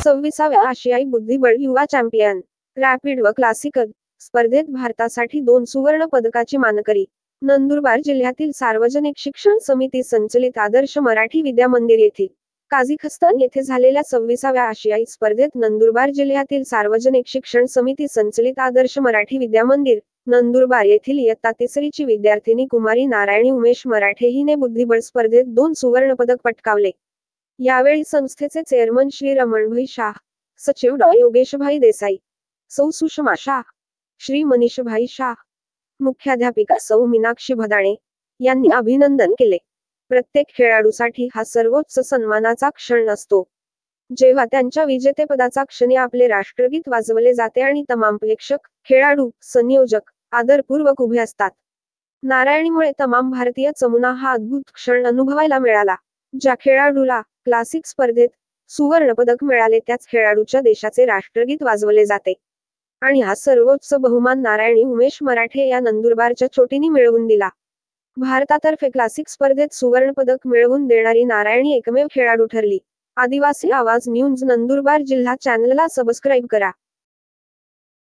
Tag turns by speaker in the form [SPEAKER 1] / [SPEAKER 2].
[SPEAKER 1] 26व्या आशियाई बुद्धिबळ युवा चॅम्पियन रॅपिड व क्लासिकल स्पर्धेत भारतासाठी 2 सुवर्ण पदकाची मानकरी. नंदुरबार जिल्ह्यातील सार्वजनिक शिक्षण समिती संचलित आदर्श मराठी विद्या मंदिर येथील काझीखस्तान येथे झालेल्या 26व्या आशियाई स्पर्धेत नंदुरबार जिल्ह्यातील सार्वजनिक शिक्षण समिती संचलित आदर्श मराठी विद्या मंदिर नंदुरबार येथील इयत्ता 3रीची विद्यार्थिनी कुमारी नारायणी उमेश मराठे हिने बुद्धिबळ स्पर्धेत 2 सुवर्ण पदक पटकावले. यावेळी संस्थेचे चेअरमन श्री रमणभाई शाह, सचिव डॉ. योगेशभाई देसाई, सौ सुषमा शाह, श्री मनीषभाई शाह, मुख्याध्यापिका सौ मीनाक्षी भदाणे यांनी अभिनंदन केले. प्रत्येक खेळाडूसाठी हा सर्वोच्च सन्मानाचा क्षण असतो, जेव्हा त्यांच्या विजेतेपदाचा क्षणी आपले राष्ट्रगीत वाजवले जाते आणि तमाम प्रेक्षक, खेळाडू, संयोजक आदरपूर्वक उभे असतात. नारायणीमुळे तमाम भारतीय चमूंना हा अद्भुत क्षण अनुभवायला मिळाला. ज्या खेळाडूला क्लासिक स्पर्धेत सुवर्ण पदक मिळाले त्याच खेळाडूच्या देशाचे राष्ट्रगीत वाजवले जाते आणि हा सर्वोच्च बहुमान नारायणी उमेश मराठे या नंदुरबारच्या छोटीनी मिळवून दिला. भारतातर्फे क्लासिक स्पर्धेत सुवर्ण पदक मिळवून देणारी नारायणी एकमेव खेळाडू ठरली. आदिवासी आवाज न्यूज नंदुरबार जिल्हा चॅनलला सबस्क्राईब करा.